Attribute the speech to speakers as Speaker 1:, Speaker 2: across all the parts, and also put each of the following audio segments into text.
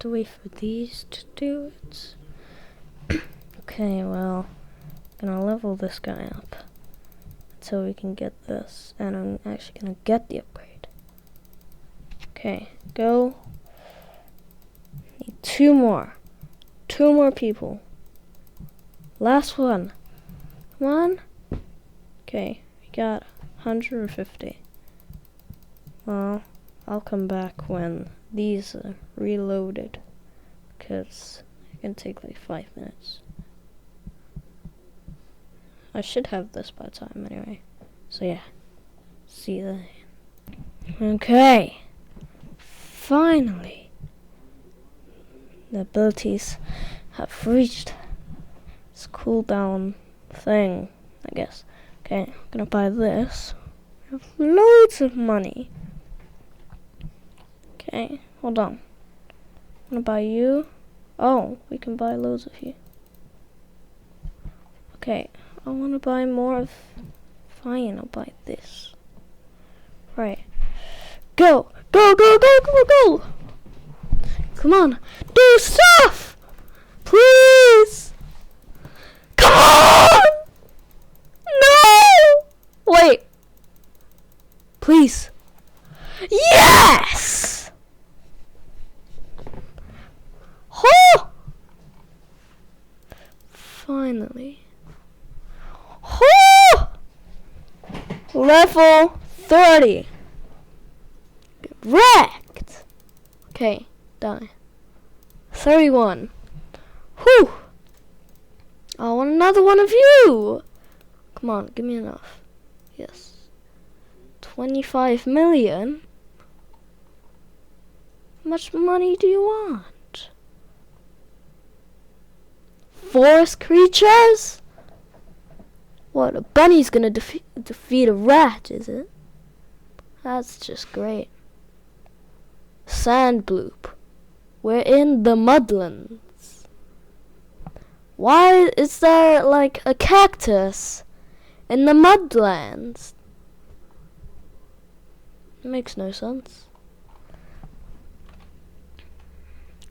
Speaker 1: To wait for these to do it. Okay, well, I'm gonna level this guy up so we can get this, and I'm actually gonna get the upgrade. Okay, go. Need two more people. Last one. Come on. Okay, we got 150. Well, I'll come back when these are reloaded, because it can take like 5 minutes. I should have this by the time anyway. So yeah, see you then. Okay, finally, the abilities have reached this cooldown thing, I guess. Okay, I'm gonna buy this. I have loads of money. Okay, hold on. I'm gonna buy you. Oh, we can buy loads of you. Okay, I wanna buy more of... Fine, I'll buy this. Right. Go! Go, go, go, go, go! Come on, do stuff! Please! Come on! No! Wait. Please. Yes! Oh! Finally. Oh! Level 30. Get wrecked. Okay, die. 31. Whew. I want another one of you. Come on, give me enough. Yes. 25 million? How much money do you want? Forest creatures? What, a bunny's gonna defeat a rat, is it? That's just great. Sand bloop. We're in the Mudlands. Why is there like a cactus in the Mudlands? It makes no sense.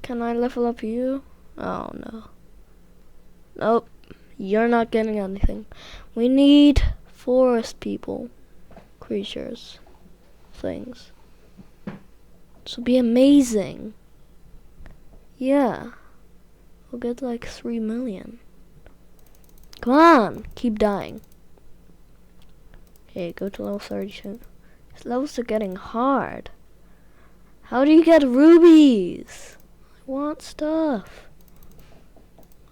Speaker 1: Can I level up you? Oh no. Nope. You're not getting anything. We need forest people, creatures, things. This will be amazing. Yeah. We'll get like 3 million. Come on, keep dying. Okay, go to level 32. These levels are getting hard. How do you get rubies? I want stuff.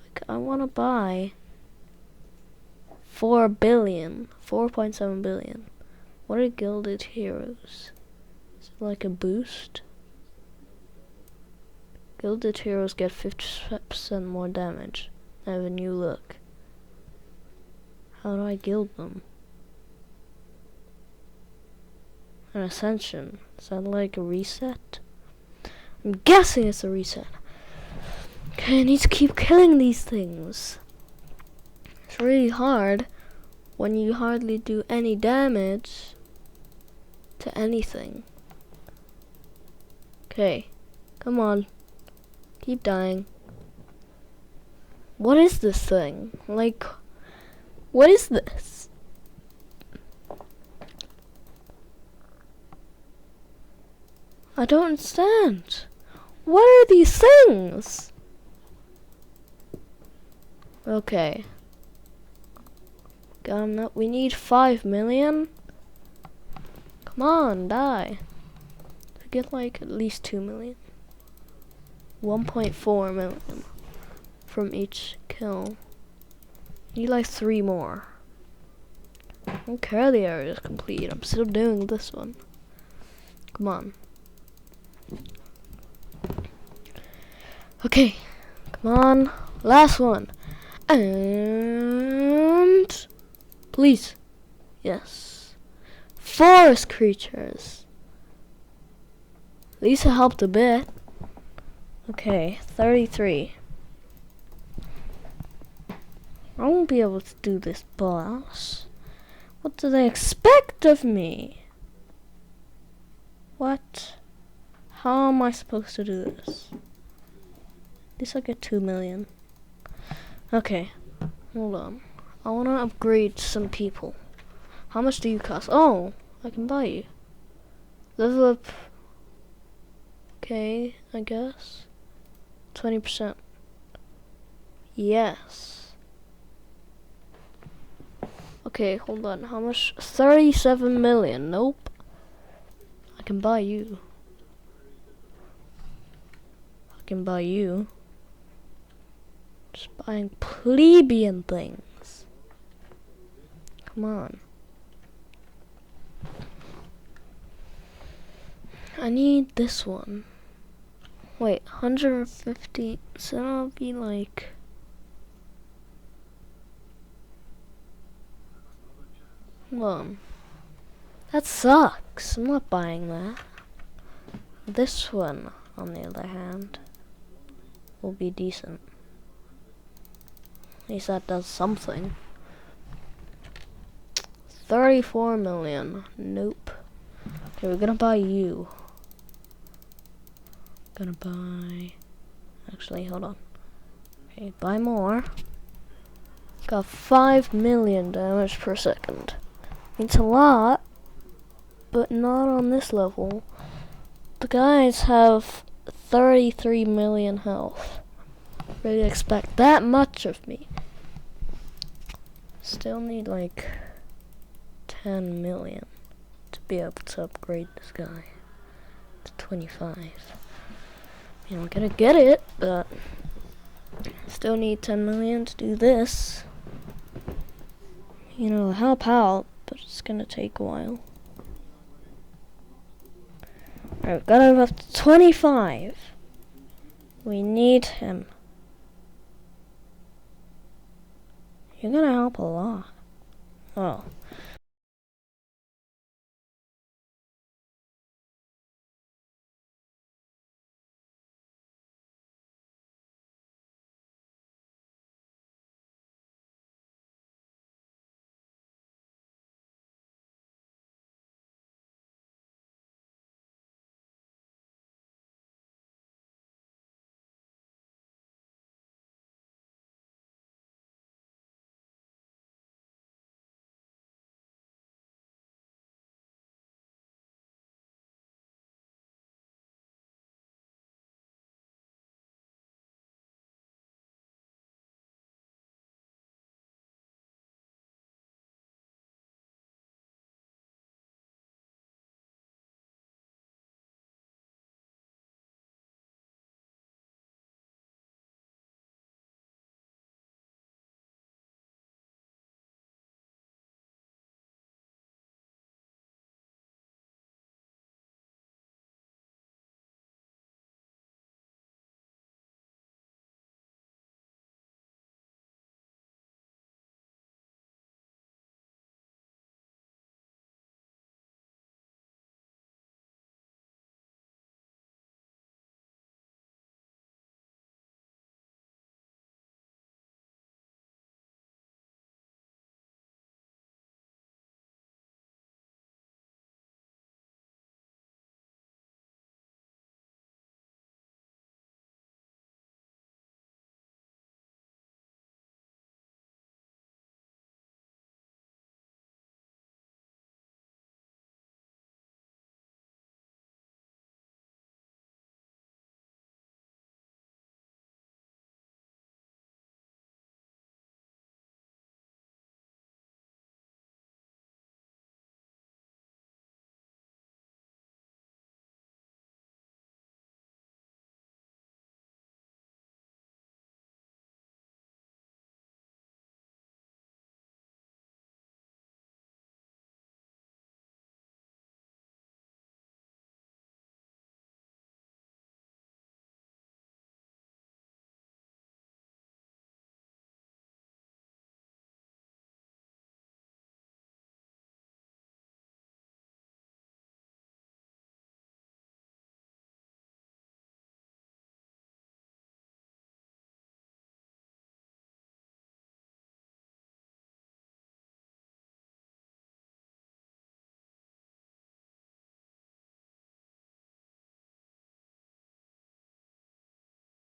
Speaker 1: Like, I want to buy 4 billion, 4.7 billion. What are Gilded Heroes? Is it like a boost? Gilded Heroes get 50% more damage. I have a new look. How do I guild them? An ascension. Is that like a reset? I'm guessing it's a reset. Okay, I need to keep killing these things. It's really hard when you hardly do any damage to anything. Okay, come on. Keep dying. What is this thing? Like, what is this? I don't understand. What are these things? Okay. We need 5 million. Come on, die. To get like at least 2 million. 1.4 million from each kill. Need like 3 more. I don't care the area is complete. I'm still doing this one. Come on. Okay. Come on. Last one. And... please. Yes. Forest creatures. Lisa helped a bit. Okay, 33. I won't be able to do this, boss. What do they expect of me? What? How am I supposed to do this? At least I get 2 million. Okay, hold on. I want to upgrade some people. How much do you cost? Oh, I can buy you. Level up. Okay, I guess. 20%. Yes. Okay, hold on. How much? 37 million. Nope. I can buy you. I can buy you. Just buying plebeian things. Come on. I need this one. Wait, 150. So that'll be like. Hold on. That sucks. I'm not buying that. This one, on the other hand, will be decent. At least that does something. 34 million. Nope. Okay, we're gonna buy you. Gonna buy. Actually, hold on. Okay, buy more. Got 5 million damage per second. It's a lot, but not on this level. The guys have 33 million health. Really expect that much of me. Still need like 10 million to be able to upgrade this guy to 25. You know, I'm gonna get it, but still need 10 million to do this. You know, help out, but it's gonna take a while. Alright, we've got him up to 25. We need him. You're gonna help a lot. Oh,